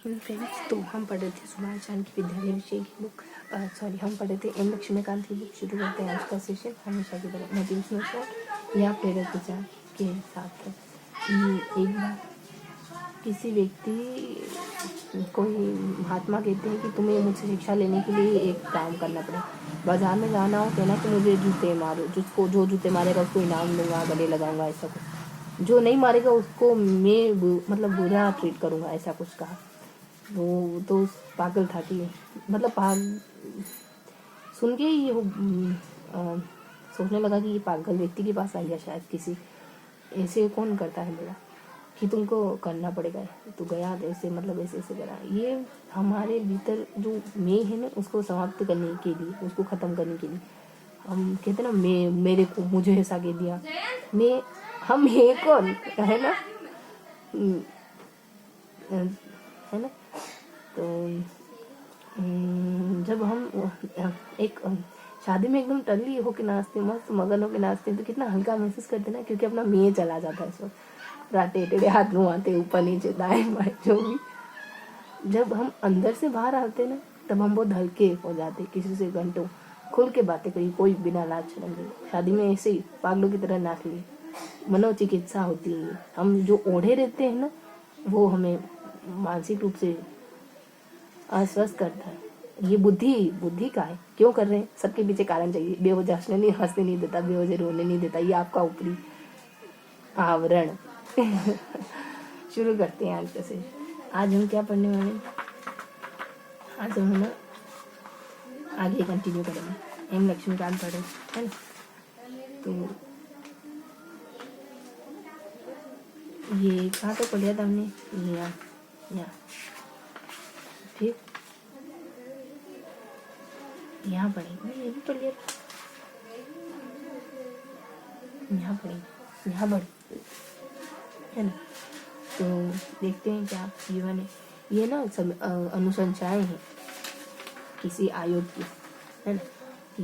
Friends, तो हम पढ़ रहे थे सुभाष चंद्र की विद्यालय विषय की बुक। हम पढ़ रहे थे एम लक्ष्मीकांत की बुक। शुरू करते हैं आज का सेशन हमेशा की तरह मोटिवेशनल या प्रेरक विचार के साथ। एक बार किसी व्यक्ति कोई महात्मा कहते हैं कि तुम्हें मुझसे शिक्षा लेने के लिए एक काम करना पड़ेगा। बाजार में जाना हो, कहना कि मुझे जूते मारो, जिसको जो जूते मारेगा उसको इनाम दूंगा, गले लगाऊंगा, ऐसा कुछ। जो नहीं मारेगा उसको मैं मतलब बुरा ट्रीट करूंगा, ऐसा कुछ कहा। वो तो पागल था कि मतलब सुन के ये सोचने लगा कि ये पागल व्यक्ति के पास आ गया शायद, किसी ऐसे कौन करता है मेरा कि तुमको करना पड़ेगा। तो गया ऐसे मतलब ऐसे ऐसे करा। ये हमारे भीतर जो मैं है ना, उसको समाप्त करने के लिए, उसको ख़त्म करने के लिए हम कहते ना मैं, मेरे को, मुझे ऐसा कह दिया, मैं, हम ये कौन है ना, है ना। तो जब हम एक शादी में एकदम टल्ली होके नाचते, मस्त मगन होके नाचते, तो कितना हल्का महसूस करते ना, क्योंकि अपना मैं चला जाता है इस वक्त। राटे टेढ़े हाथ नुआते, ऊपर नीचे दाएं बाएं जो भी। जब हम अंदर से बाहर आते ना, तब हम बहुत हल्के हो जाते, किसी से घंटों खुल के बातें करी, कोई बिना लाज शर्म के। शादी में ऐसे ही पागलों की तरह नाच लिए। मनोचिकित्सा होती है। हम जो ओढ़े रहते हैं ना, वो हमें मानसिक रूप से अस्वस्थ करता है। ये बुद्धि का है। क्यों कर रहे हैं? सबके पीछे कारण चाहिए। बेवजह हंसने नहीं देता, बेवजह रोने नहीं देता। ये आपका ऊपरी आवरण। शुरू करते हैं आज से। आज हम क्या पढ़ने वाले हैं? आज हम ना आगे कंटिन्यू करेंगे। एम लक्ष्मीकांत पढ़े है ना। तो ये कहाँ तो पढ़ लिया था हमने, यहाँ फिर यहाँ पढ़ेंगे। ये भी पढ़ लिया था, यहाँ पढ़ेंगे, यहाँ पढ़े है ना। तो देखते हैं क्या जीवन है। ये ना सब अनुशंसाएं हैं किसी आयोग की, है ना। कि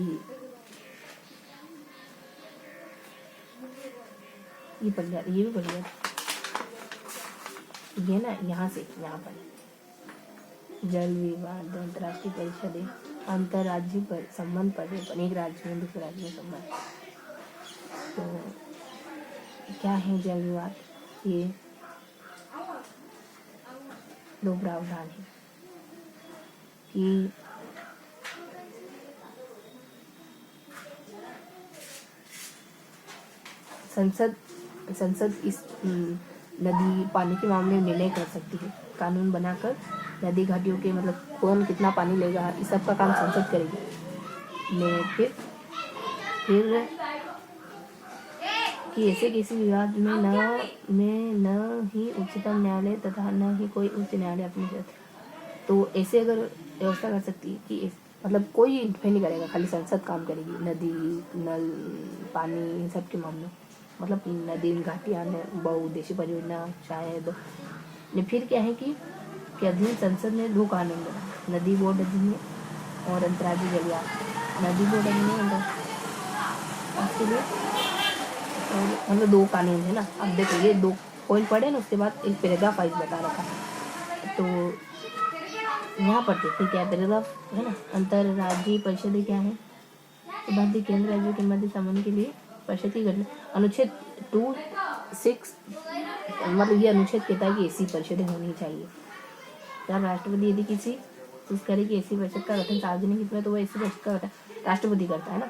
ये पढ़ लिया, ये भी पढ़ लिया। ये ना यहाँ से यहाँ पर जल विवाद, अंतर्राष्ट्रीय परिषदें, अंतर्राज्यीय पर संबंध पढ़ रहे, एक राज्य में दूसरे राज्य में संबंध। तो क्या है जल विवाद? ये दो प्रावधान है कि संसद इस नदी पानी के मामले में निर्णय कर सकती है। कानून बनाकर नदी घाटियों के मतलब कौन कितना पानी लेगा, इस सब का काम संसद करेगी। फिर कि ऐसे किसी विवाद में न ही उच्चतम न्यायालय तथा न ही कोई उच्च न्यायालय अपनी तो ऐसे अगर व्यवस्था कर सकती है कि मतलब कोई इंटरफेयर नहीं करेगा, खाली संसद काम करेगी। नदी, नल, पानी, इन सब के मामलों, मतलब नदी घाटियाँ, बहुउद्देशीय परियोजना शायद। फिर क्या है कि अधीन संसद ने दो कानून बनाए, नदी बोर्ड अधिनियम और अंतर्राज्यीय जलयान। नदी बोर्ड अधिनियम उसके लिए मतलब दो कानून है ना। अब देखो ये दो पॉइंट पढ़े ना, उसके बाद एक पैराग्राफ वाइज बता रखा। तो यहाँ पढ़ते फिर क्या पैराग्राफ है ना। अंतर्राज्यीय परिषदें क्या है? भारतीय केंद्र राज्यों के मध्य संबंध के लिए परिषद की गठन। अनुच्छेद 26 मतलब ये अनुच्छेद कहता है कि ऐसी परिषदें होनी चाहिए। क्या राष्ट्रपति यदि किसी चीज करे कि ऐसी परिषद का गठन सार्वजनिक हित में, तो वह ऐसी परिषद का गठन राष्ट्रपति करता है ना।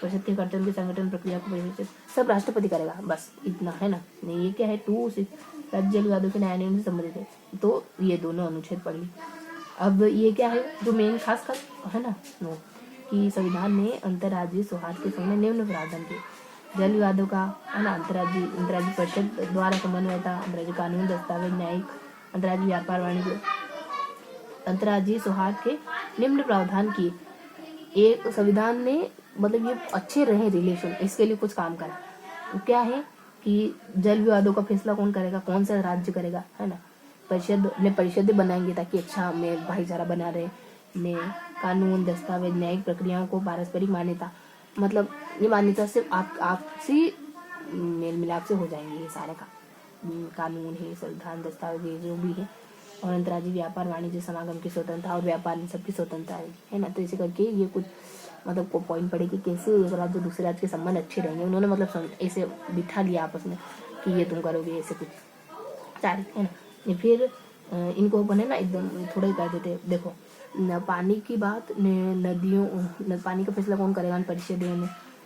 परिषद के गठन की संगठन प्रक्रिया को परिषद सब राष्ट्रपति करेगा, बस इतना है ना। नहीं ये क्या है, 2 राज्य जल विवादों के न्याय नियम से संबंधित है। तो ये दोनों अनुच्छेद पढ़ ली। अब ये क्या है जो मेन खास कर है ना, वो कि संविधान ने अंतर्राज्यीय सौहार्द के समय निम्न प्रावधान किए। जल विवादों का है ना अंतर्राज्यीय परिषद द्वारा समन्वयता, अंतर्राज्यीय कानून, दस्तावेज, न्यायिक, अंतर्राज्यीय व्यापार, वाणिज्य, अंतर्राज्यीय सौहार्द के निम्न प्रावधान किए। एक संविधान ने मतलब ये अच्छे रहे रिलेशन, इसके लिए कुछ काम करा। तो क्या है कि जल विवादों का फैसला कौन करेगा, कौन सा राज्य करेगा, है ना। परिषदें बनाएंगे ताकि अच्छा में भाईचारा बना रहे। में कानून, दस्तावेज, न्यायिक प्रक्रियाओं को पारस्परिक मान्यता, मतलब ये मान्यता सिर्फ आपसी मेल मिलाप से हो जाएंगे। ये सारे का कानून है, संविधान, दस्तावेज जो भी है, और अंतर्राज्यीय व्यापार वाणिज्य समागम की स्वतंत्रता और व्यापार इन सबकी स्वतंत्रता है ना। तो इसे करके ये कुछ मतलब को पॉइंट पड़े कि कैसे एक राज्य दूसरे राज्य के संबंध अच्छे रहेंगे। उन्होंने मतलब ऐसे बिठा लिया आपस में कि ये तुम करोगे ऐसे कुछ चार, है ना। फिर इनको अपन है ना एकदम थोड़ा ही कर देते। देखो पानी की बात नदियों पानी का फैसला कौन करेगा, परिषदें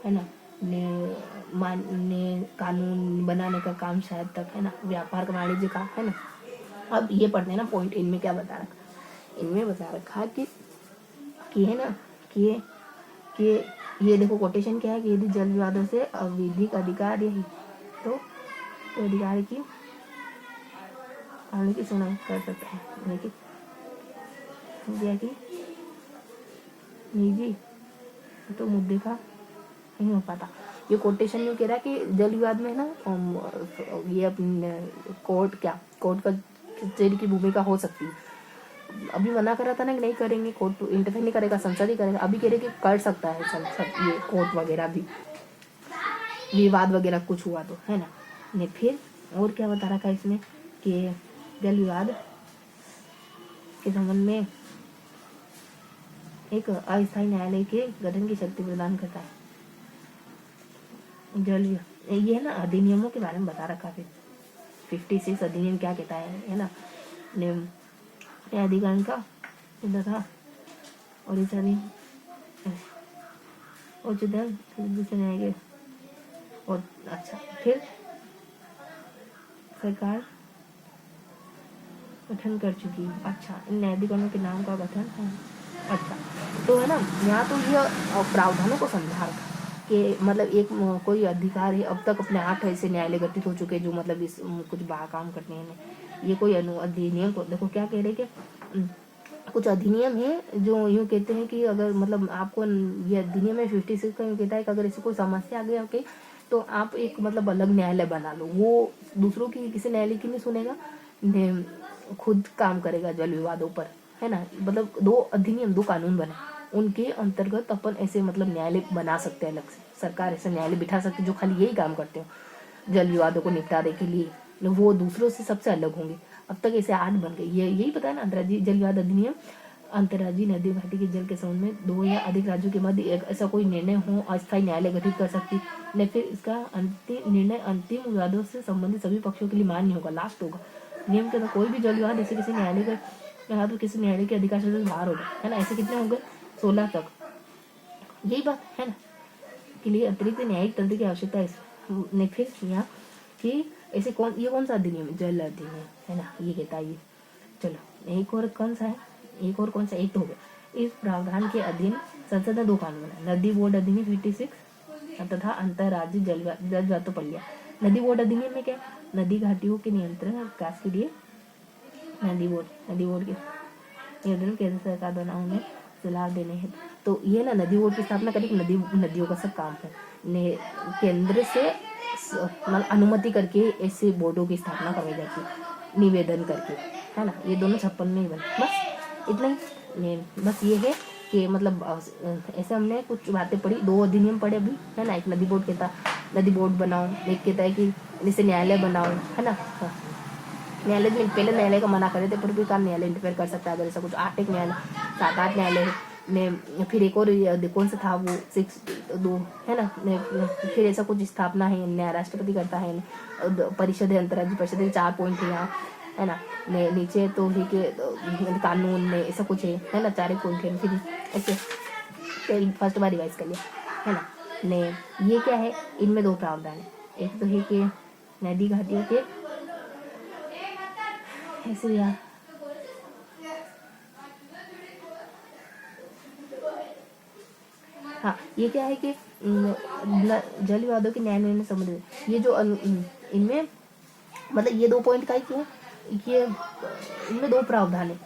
है ना। ने कानून बनाने का काम शायद तक, है ना। व्यापार का वाणिज्य का, है ना। अब ये पढ़ते हैं ना पॉइंट, इनमें क्या बता रखा, इनमें बता रखा कि है ना कि ये देखो कोटेशन क्या है कि यदि जल विवादों से अविधिक अधिकार यही तो अधिकार की आने की सुनाई कर सकते हैं, लेकिन निजी तो मुद्दे का नहीं हो पाता। ये कोटेशन यूँ कह रहा है कि जल विवाद में ना ये अपने कोर्ट का कचहरी की भूमिका हो सकती है। अभी मना कर रहा था ना कि नहीं करेंगे, कोर्ट इंटरफेयर नहीं करेगा, संसद ही करेगा। अभी कह रहे कि कर सकता है संसद, ये कोर्ट वगैरह भी विवाद वगैरह कुछ हुआ तो, है ना। ने फिर और क्या बता रखा है इसमें कि जल विवाद के संबंध में एक अस्थायी न्यायालय के गठन की शक्ति प्रदान करता है। जल ये है ना अधिनियमों के बारे में बता रखा है। 56 अधिनियम क्या कहता है ना। न्यायाधिकरण का तथा और इस उच्चतम न्याय के और अच्छा फिर सरकार गठन कर चुकी है। अच्छा, इन न्यायाधिकरणों के नाम का गठन है। अच्छा, तो है ना यहाँ तो ये प्रावधानों को समझा रखा कि मतलब एक कोई अधिकार है, अब तक अपने 8 ऐसे न्यायालय गठित हो चुके जो मतलब इस कुछ बड़ा काम करते हैं। ये कोई अधिनियम को देखो क्या कह रहे कि कुछ अधिनियम है जो यूँ कहते हैं कि अगर मतलब आपको ये अधिनियम में 56 का यूँ कहता है कि अगर ऐसी कोई समस्या आ गई ओके तो आप एक मतलब अलग न्यायालय बना लो, वो दूसरों की किसी न्यायालय की नहीं सुनेगा, खुद काम करेगा जल विवादों पर, है ना। मतलब 2 अधिनियम 2 कानून बने, उनके अंतर्गत अपन ऐसे मतलब न्यायालय बना सकते हैं अलग से। सरकार ऐसे न्यायालय बिठा सकती है जो खाली यही काम करते हो जल विवादों को निपटाने के लिए, वो दूसरों से सबसे अलग होंगे। अब तक ऐसे 8 बन गए। यही पता है ना अंतर्राज्यीय जल विवाद अधिनियम, अंतर्राज्यीय नदी घाटी के जल के संबंध में 2 या अधिक राज्यों के मध्य एक ऐसा कोई निर्णय हो अस्थायी न्यायालय गठित कर सकती है। फिर इसका अंतिम निर्णय अंतिम विवादों से संबंधित सभी पक्षों के लिए मान्य होगा, लास्ट होगा। नियम के अंदर कोई भी जल विवाद ऐसे किसी न्यायालय का तो किसी न्यायालय के अधिकार से बाहर होगा, है ना। ऐसे कितने होंगे 16 तक। यही बात है ना के लिए अतिरिक्त न्यायिक तंत्र की आवश्यकता है। फिर यहाँ कि ऐसे ये कौन सा अधिनियम है, जल अधिनियम, है ना, ये कहता है ये। चलो एक और कौन सा है, एक और कौन सा, एक तो हो गया। इस प्रावधान के अधीन संसद ने 2 कानून बनाए, नदी बोर्ड अधिनियम 56 तथा अंतर्राज्यीय जल विवाद तो पड़ लिया। नदी बोर्ड अधिनियम में क्या, नदी घाटियों के नियंत्रण और विकास के लिए नदी बोर्ड के नियंत्रण केंद्र सरकार द्वारा उन्हें सलाह देने हैं। तो ये ना नदी बोर्ड की स्थापना करेगी, नदियों का सब काम है केंद्र से अनुमति करके ऐसे बोर्डों की स्थापना करवाई जाती है, निवेदन करके, है ना। ये दोनों 56 में ही बने, बस इतना ही। बस ये है कि मतलब ऐसे हमने कुछ बातें पढ़ी, 2 अधिनियम पढ़े अभी, है ना। एक नदी बोर्ड कहता नदी बोर्ड बनाओ, एक कहता है कि जैसे न्यायालय बनाओ, है ना। न्यायालय में पहले न्यायालय का मना करे थे, पर भी काम न्यायालय इंटरफेयर कर सकता है अगर ऐसा कुछ 8 न्यायालय 7-8 न्यायालय ने। फिर एक और कौन सा था वो 6-2, है ना। फिर ऐसा कुछ स्थापना है, न्याय राष्ट्रपति करता है, परिषद है, अंतर्राज्यीय परिषद है, 4 पॉइंट है यहाँ, है ना। नीचे तो है कि कानून में ऐसा कुछ है ना, 4 पॉइंट है। फिर ऐसे फर्स्ट बार रिवाइज कर लिया, है ना। ये क्या है, इनमें 2 प्रावधान है। एक तो है कि नदी घाटियों के ऐसे यार हाँ, ये क्या है कि जल विवादों के न्याय निर्णय संबंधित ये जो इनमें मतलब ये 2 पॉइंट का ही क्यों, ये इनमें 2 प्रावधान है।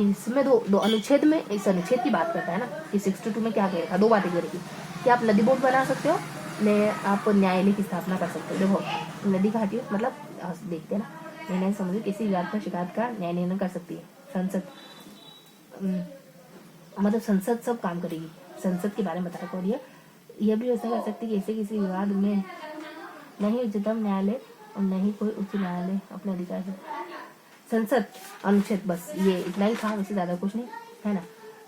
इसमें 2 अनुच्छेद में इस अनुच्छेद की बात करता है ना कि 62 में क्या कहेगा, 2 बातें करेगी कि आप नदी बोर्ड बना सकते हो, आप न्यायालय की स्थापना कर सकते हो। देखो नदी घाटी मतलब देखते हैं ना, निर्णय संबंधित किसी विवाद पर शिकायत का न्याय निर्णय कर सकती है संसद, मतलब संसद सब काम करेगी, संसद के बारे में बता रखा। और यह भी व्यवस्था कर सकती है कि ऐसे किसी विवाद में नहीं उच्चतम न्यायालय और नहीं कोई उच्च न्यायालय अपने अधिकार से संसद अनुच्छेद, बस ये इतना ही था, वैसे ज्यादा कुछ नहीं है ना।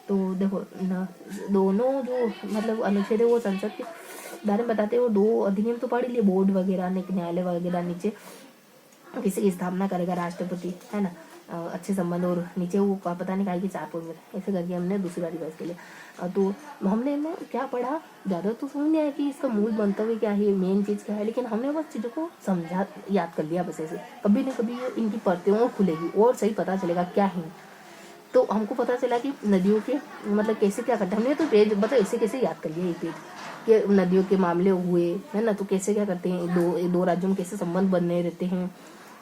तो देखो न, दोनों जो मतलब अनुच्छेद है वो संसद के बारे में बताते हैं। वो 2 अधिनियम तो पढ़ लिए, बोर्ड वगैरह, न्यायालय वगैरह, नीचे किसी की स्थापना करेगा राष्ट्रपति, है ना, अच्छे संबंध, और नीचे वो पता नहीं काहे की 4 पॉइंट में ऐसे करके हमने दूसरी बारी बस के लिए। तो हमने ना क्या पढ़ा, ज़्यादा तो समझ नहीं आया कि इसका मूल मंतव्य क्या है, मेन चीज़ क्या है, लेकिन हमने बस चीज़ों को समझा, याद कर लिया बस ऐसे। कभी ना कभी इनकी परतें और खुलेगी और सही पता चलेगा क्या है। तो हमको पता चला कि नदियों के मतलब कैसे क्या करते हैं। हमने तो पेज मतलब ऐसे कैसे याद कर लिया ये पेज कि नदियों के मामले हुए, है ना, तो कैसे क्या करते हैं, दो राज्यों में कैसे संबंध बने रहते हैं,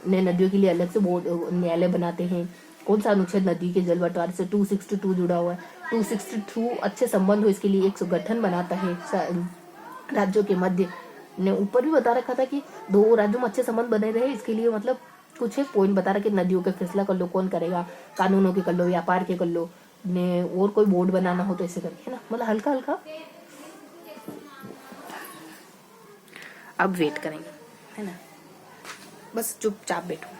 नदियों के लिए अलग से बोर्ड न्यायालय बनाते हैं, कौन सा अनुच्छेद नदी के जल बंटवारे से 262 जुड़ा हुआ है, 262 अच्छे संबंध हो इसके लिए एक गठन बनाता है राज्यों के मध्य। ने ऊपर भी बता रखा था कि 2 राज्यों में अच्छे संबंध बने रहे, इसके लिए मतलब कुछ एक पॉइंट बता रहा कि नदियों का फैसला कर लो, कौन करेगा, कानूनों के कर लो, व्यापार के कर लो, ने और कोई बोर्ड बनाना हो तो ऐसे करके, है ना, मतलब हल्का हल्का। अब वेट करेंगे, है ना, बस चुपचाप बैठो।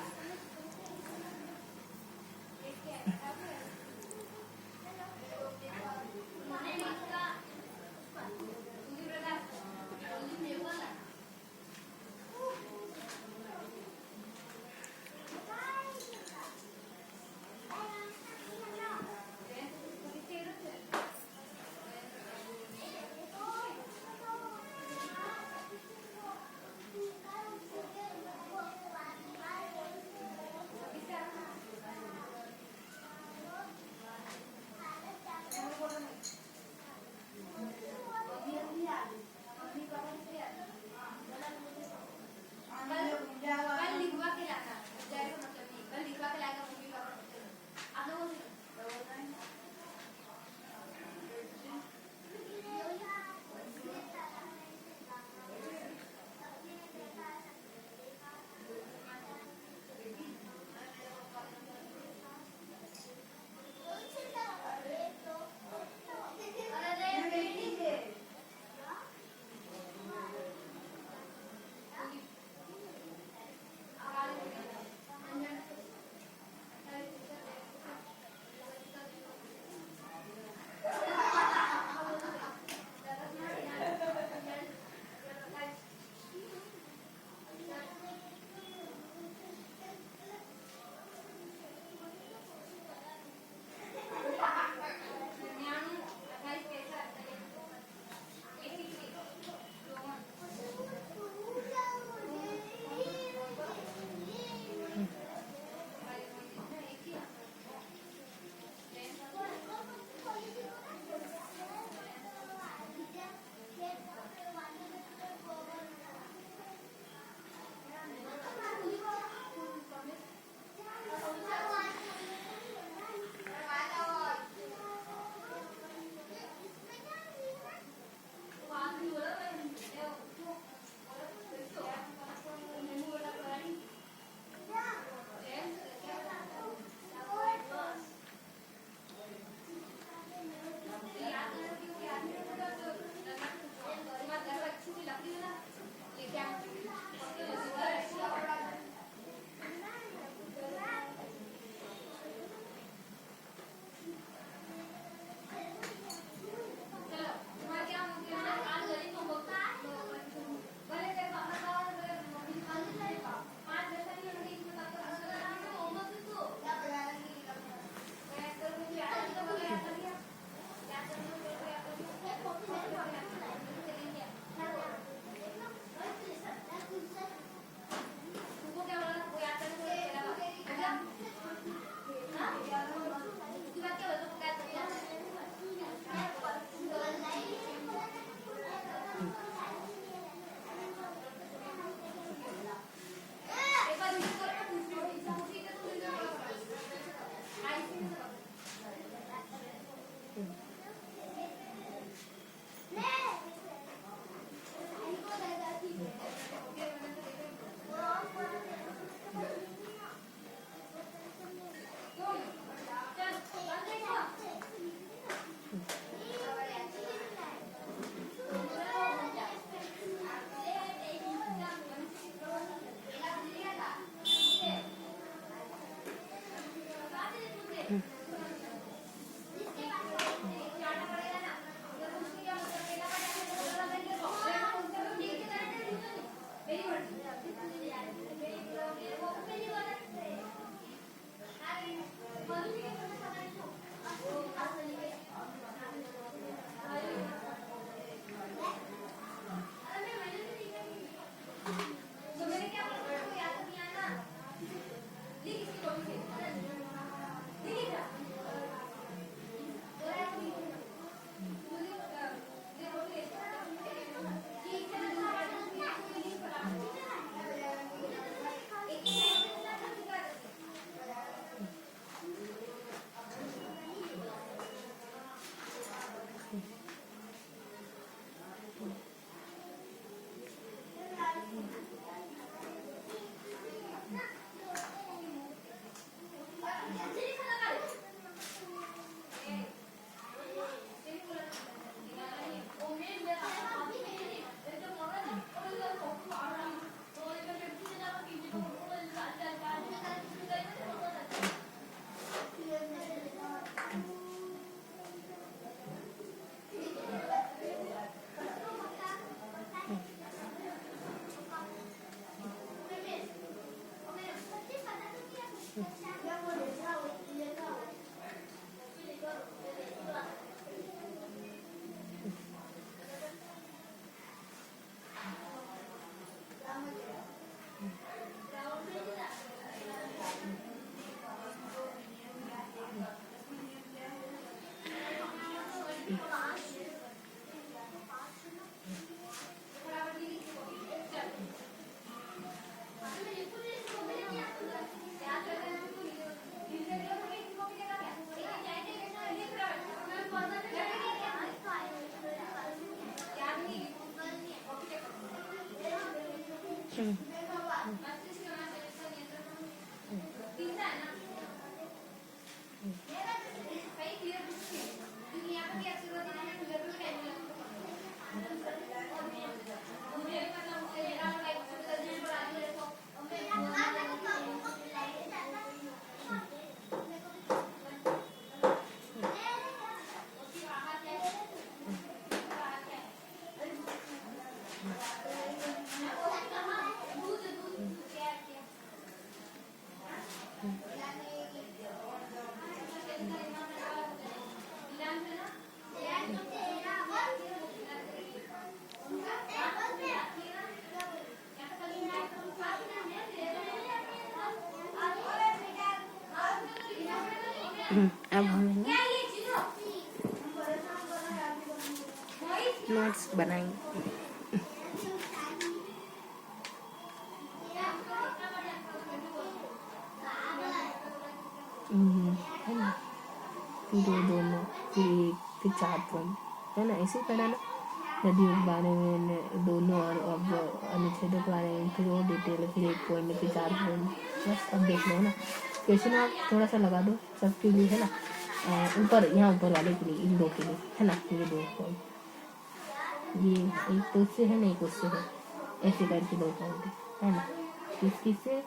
अब हम नोट्स बनाएंगे। है ना, दोनों फिर एक फिर 4 पॉइंट है ना, ऐसे ही पढ़ा ना, नदियों के बारे में दोनों और अब अनुच्छेदों के बारे में फिर वो डिटेल, फिर 1 पॉइंट फिर 4 पॉइंट, बस अब देख लो है ना। क्वेश्चन आप थोड़ा सा लगा दो सबके लिए है ना, ऊपर यहाँ ऊपर वाले के लिए, इन 2 के लिए है ना, ये 2 पॉइंट, ये एक तो उससे है ना, एक उससे है, ऐसे करके 2 पॉइंट है ना। किससे,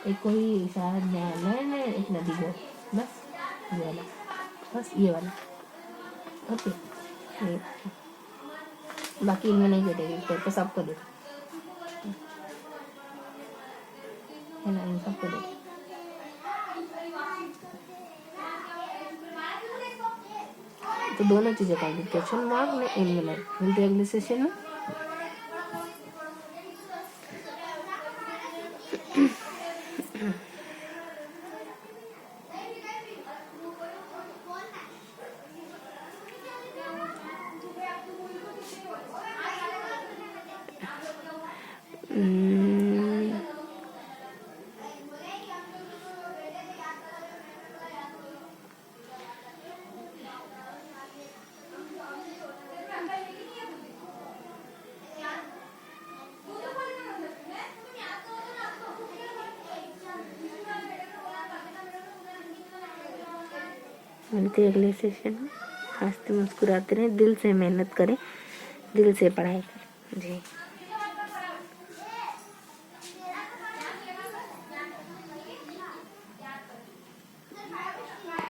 एक कोई शायद न्यायालय में, एक नदी को, बस ये वाला, बस ये वाला, ओके। ये बाकी इनमें नहीं कटेगी, तो सबको दे है ना, इन सबको दे। तो दोनों चीजें कंप्लीट, क्वेश्चन मार्क में, इनमें नहीं। मिलते अगले सेशन में। मिलते अगले सेशन में। हंसते मुस्कुराते रहें, दिल से मेहनत करें, दिल से पढ़ाई करें जी।